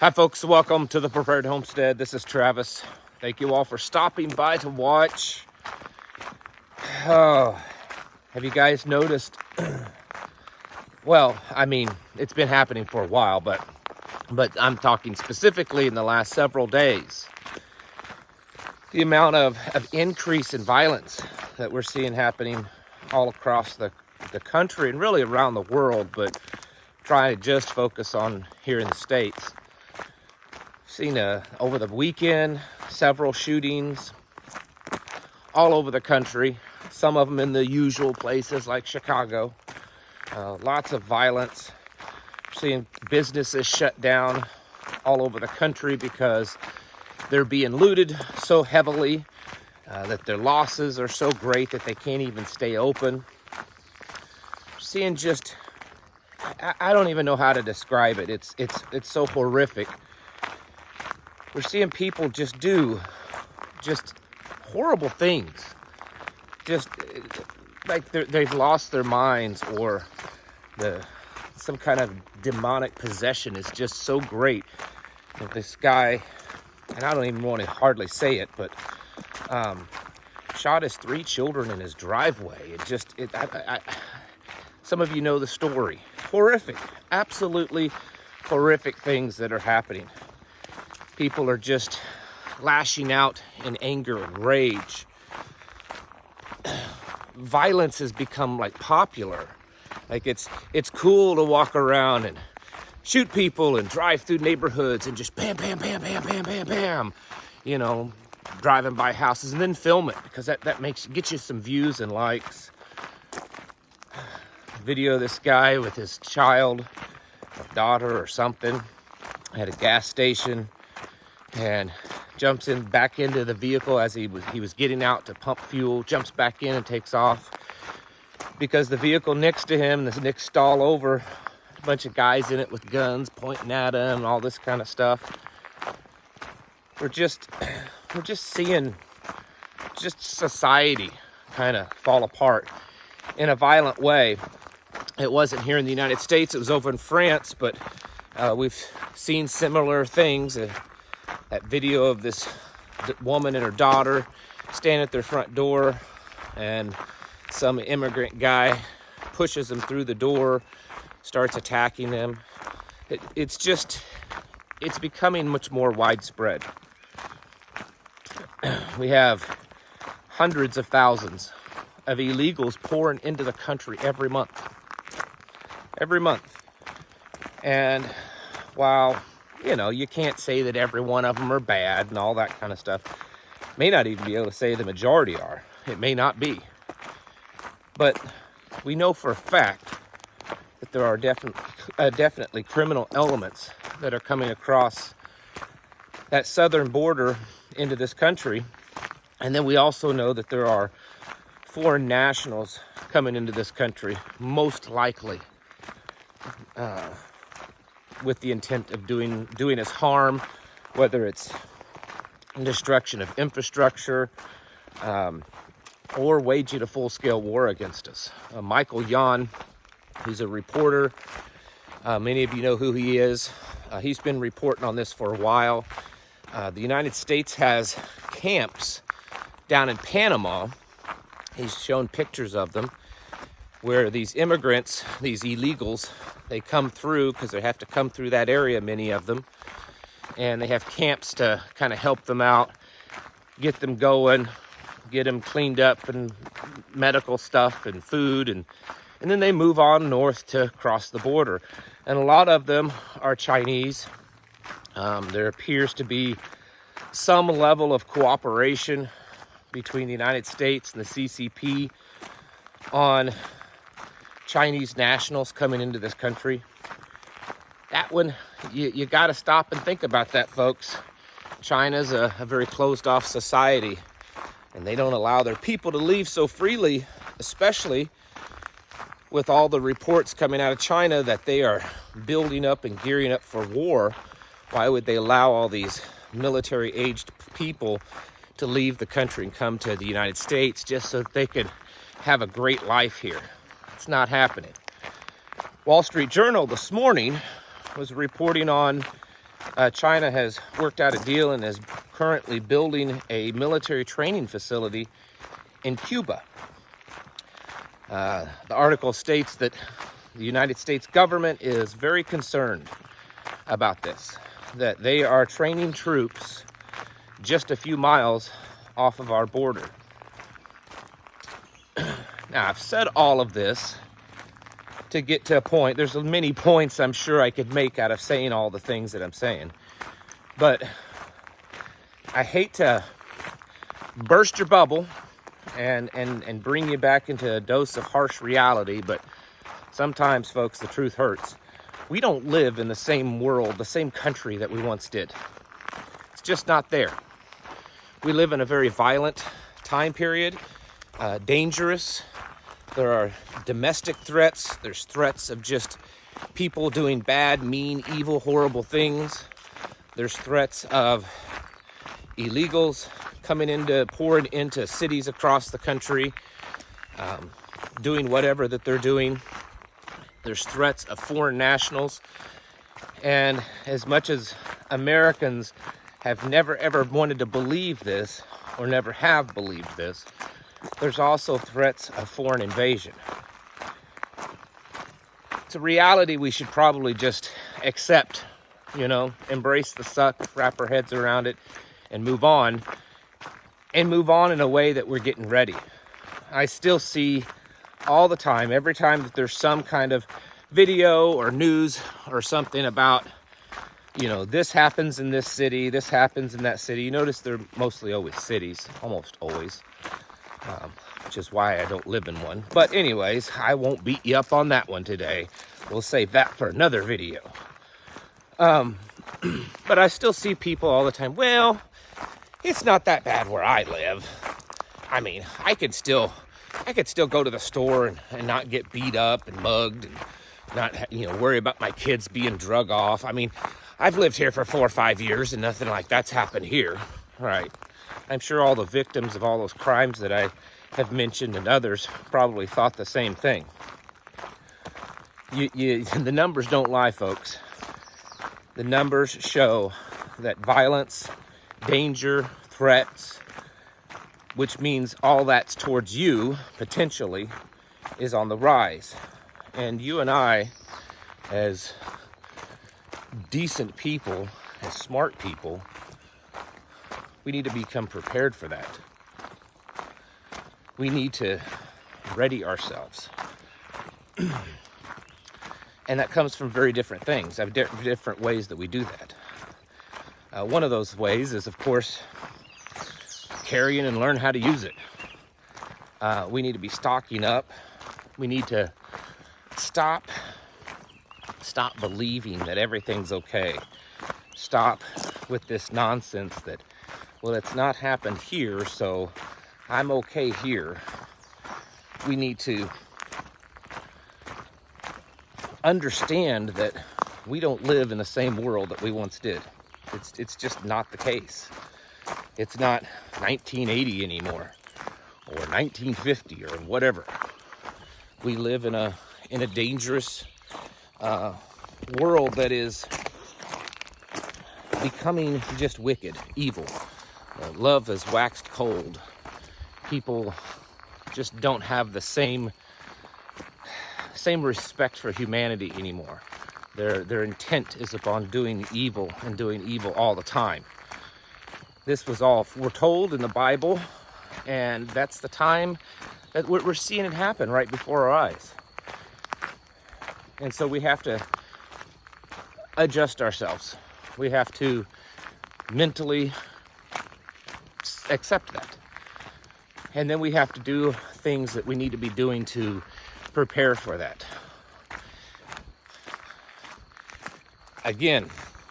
Hi folks, welcome to the Prepared Homestead. This is Travis. Thank you all for stopping by to watch. Oh, have you guys noticed? Well, I mean, it's been happening for a while, but I'm talking specifically in the last several days. The amount of increase in violence that we're seeing happening all across the country and really around the world, but try to just focus on here in the States. Seen over the weekend several shootings all over the country, some of them in the usual places like Chicago. Lots of violence. Seeing businesses shut down all over the country because they're being looted so heavily that their losses are so great that they can't even stay open. Seeing just, I don't even know how to describe it. It's so horrific. We're seeing people just do horrible things. Just like they've lost their minds, or some kind of demonic possession is just so great. This guy, and I don't even want to hardly say it, but shot his 3 children in his driveway. Some of you know the story. Horrific, absolutely horrific things that are happening. People are just lashing out in anger and rage. Violence has become like popular. Like it's cool to walk around and shoot people and drive through neighborhoods and just bam, bam, bam, bam, bam, bam, bam. You know, driving by houses and then film it because that gets you some views and likes. Video of this guy with his child, or daughter or something, at a gas station, and jumps back into the vehicle as he was getting out to pump fuel, jumps back in and takes off because the vehicle next to him, this next stall over, a bunch of guys in it with guns pointing at him and all this kind of stuff. We're just seeing just society kind of fall apart in a violent way. It wasn't here in the United States, it was over in France, but we've seen similar things. That video of this woman and her daughter standing at their front door, and some immigrant guy pushes them through the door, starts attacking them. It's becoming much more widespread. We have hundreds of thousands of illegals pouring into the country every month. And while, you know, you can't say that every one of them are bad and all that kind of stuff. May not even be able to say the majority are. It may not be. But we know for a fact that there are definitely criminal elements that are coming across that southern border into this country. And then we also know that there are foreign nationals coming into this country, most likely with the intent of doing us harm, whether it's destruction of infrastructure or waging a full-scale war against us. Michael Yon, who's a reporter, many of you know who he is. He's been reporting on this for a while. The United States has camps down in Panama. He's shown pictures of them where these immigrants, these illegals, they come through because they have to come through that area, many of them, and they have camps to kind of help them out, get them going, get them cleaned up and medical stuff and food, and then they move on north to cross the border. And a lot of them are Chinese. There appears to be some level of cooperation between the United States and the CCP on Chinese nationals coming into this country. That one, you got to stop and think about that, folks. China's a very closed-off society, and they don't allow their people to leave so freely, especially with all the reports coming out of China that they are building up and gearing up for war. Why would they allow all these military-aged people to leave the country and come to the United States just so that they could have a great life here? It's not happening. Wall Street Journal this morning was reporting on China has worked out a deal and is currently building a military training facility in Cuba. The article states that the United States government is very concerned about this, that they are training troops just a few miles off of our border. Now, I've said all of this to get to a point. There's many points I'm sure I could make out of saying all the things that I'm saying. But I hate to burst your bubble and bring you back into a dose of harsh reality, but sometimes, folks, the truth hurts. We don't live in the same world, the same country that we once did. It's just not there. We live in a very violent time period, dangerous. There are domestic threats. There's threats of just people doing bad, mean, evil, horrible things. There's threats of illegals pouring into cities across the country, doing whatever that they're doing. There's threats of foreign nationals. And as much as Americans have never ever wanted to believe this, or never have believed this, there's also threats of foreign invasion. It's a reality we should probably just accept, embrace the suck, wrap our heads around it, and move on. And move on in a way that we're getting ready. I still see all the time, every time that there's some kind of video or news or something about, this happens in this city, this happens in that city. You notice they're mostly always cities, almost always. Which is why I don't live in one. But anyways, I won't beat you up on that one today. We'll save that for another video. But I still see people all the time, well, it's not that bad where I live. I mean, I could still go to the store and not get beat up and mugged and not, worry about my kids being drug off. I mean, I've lived here for 4 or 5 years and nothing like that's happened here, right? I'm sure all the victims of all those crimes that I have mentioned and others probably thought the same thing. The numbers don't lie, folks. The numbers show that violence, danger, threats, which means all that's towards you, potentially, is on the rise. And you and I, as decent people, as smart people, we need to become prepared for that. We need to ready ourselves. And that comes from very different things. I have different ways that we do that. One of those ways is, of course, carrying and learn how to use it. We need to be stocking up. We need to stop believing that everything's okay. Stop with this nonsense that, well, it's not happened here, so I'm okay here. We need to understand that we don't live in the same world that we once did. It's just not the case. It's not 1980 anymore, or 1950, or whatever. We live in a dangerous world that is becoming just wicked, evil. Love has waxed cold. People just don't have the same respect for humanity anymore. Their intent is upon doing evil and doing evil all the time. This was all foretold in the Bible, and that's the time that we're seeing it happen right before our eyes. And so we have to adjust ourselves. We have to mentally accept that. And then we have to do things that we need to be doing to prepare for that. Again,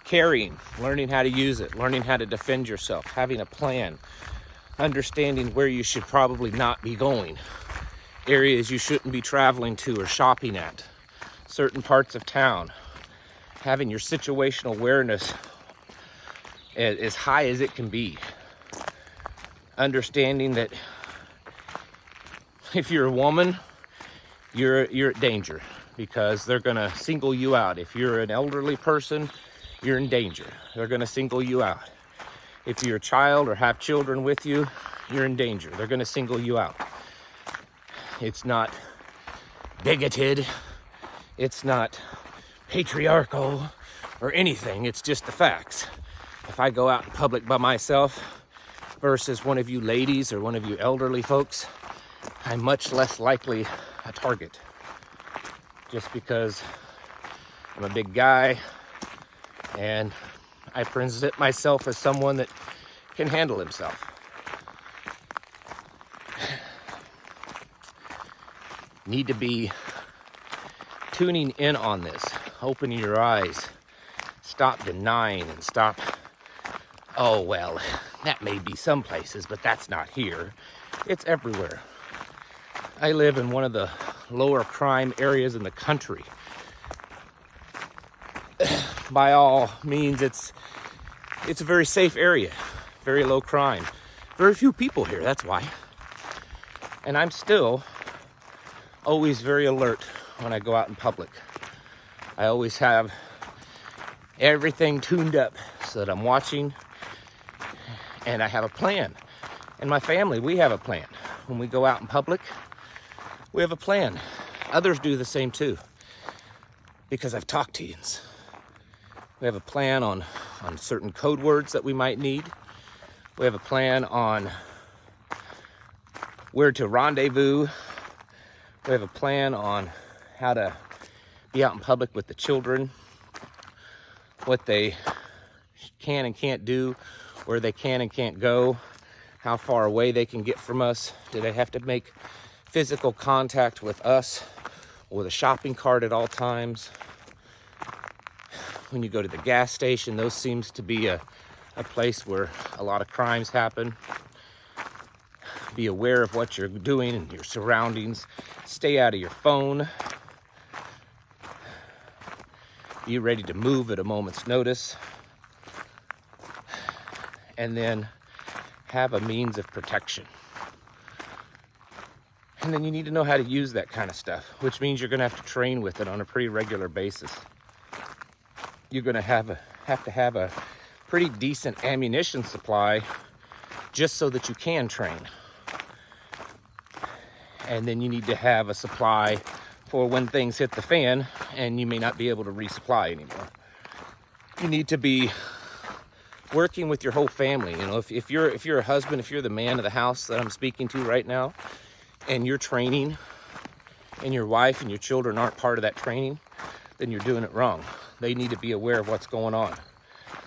carrying, learning how to use it, learning how to defend yourself, having a plan, understanding where you should probably not be going, areas you shouldn't be traveling to or shopping at, certain parts of town, having your situational awareness as high as it can be, understanding that if you're a woman, you're at danger because they're gonna single you out. If you're an elderly person, you're in danger. They're going to single you out. If you're a child or have children with you, you're in danger. They're going to single you out. It's not bigoted. It's not patriarchal or anything. It's just the facts. If I go out in public by myself versus one of you ladies or one of you elderly folks, I'm much less likely a target. Just because I'm a big guy and I present myself as someone that can handle himself. Need to be tuning in on this, opening your eyes, stop denying and stop, oh, well, that may be some places, but that's not here. It's everywhere. I live in one of the lower crime areas in the country. By all means, it's a very safe area, very low crime. Very few people here, that's why. And I'm still always very alert when I go out in public. I always have everything tuned up so that I'm watching, and I have a plan. And my family, we have a plan. When we go out in public, we have a plan. Others do the same too, because I've talked to teens. We have a plan on certain code words that we might need. We have a plan on where to rendezvous. We have a plan on how to be out in public with the children, what they can and can't do, where they can and can't go, how far away they can get from us. Do they have to make physical contact with us or the shopping cart at all times? When you go to the gas station, those seems to be a place where a lot of crimes happen. Be aware of what you're doing and your surroundings. Stay out of your phone. Be ready to move at a moment's notice. And then have a means of protection. And then you need to know how to use that kind of stuff, which means you're going to have to train with it on a pretty regular basis. You're going to have to have a pretty decent ammunition supply just so that you can train. And then you need to have a supply for when things hit the fan and you may not be able to resupply anymore. You need to be working with your whole family. You know, if you're a husband, if you're the man of the house that I'm speaking to right now, and you're training, and your wife and your children aren't part of that training, then you're doing it wrong. They need to be aware of what's going on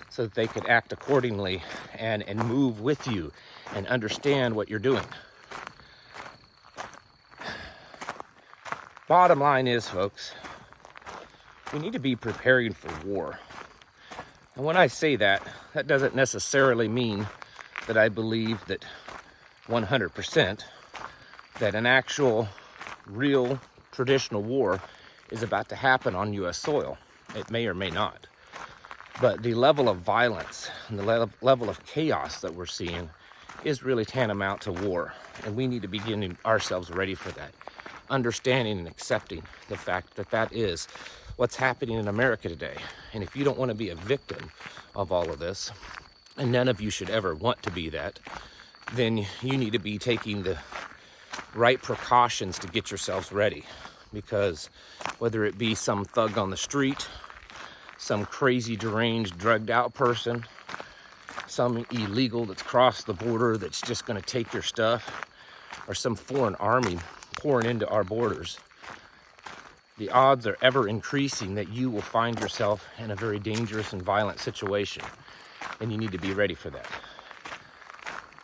so that they can act accordingly and move with you and understand what you're doing. Bottom line is, folks, we need to be preparing for war. And when I say that, that doesn't necessarily mean that I believe that 100% that an actual, real, traditional war is about to happen on U.S. soil. It may or may not. But the level of violence and the level of chaos that we're seeing is really tantamount to war. And we need to be getting ourselves ready for that. Understanding and accepting the fact that that is what's happening in America today. And if you don't want to be a victim of all of this, and none of you should ever want to be that, then you need to be taking the right precautions to get yourselves ready. Because whether it be some thug on the street, some crazy, deranged, drugged out person, some illegal that's crossed the border that's just going to take your stuff, or some foreign army pouring into our borders, the odds are ever increasing that you will find yourself in a very dangerous and violent situation. And you need to be ready for that.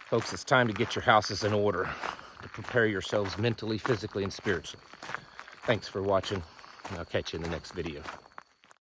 Folks, it's time to get your houses in order, to prepare yourselves mentally, physically, and spiritually. Thanks for watching, and I'll catch you in the next video.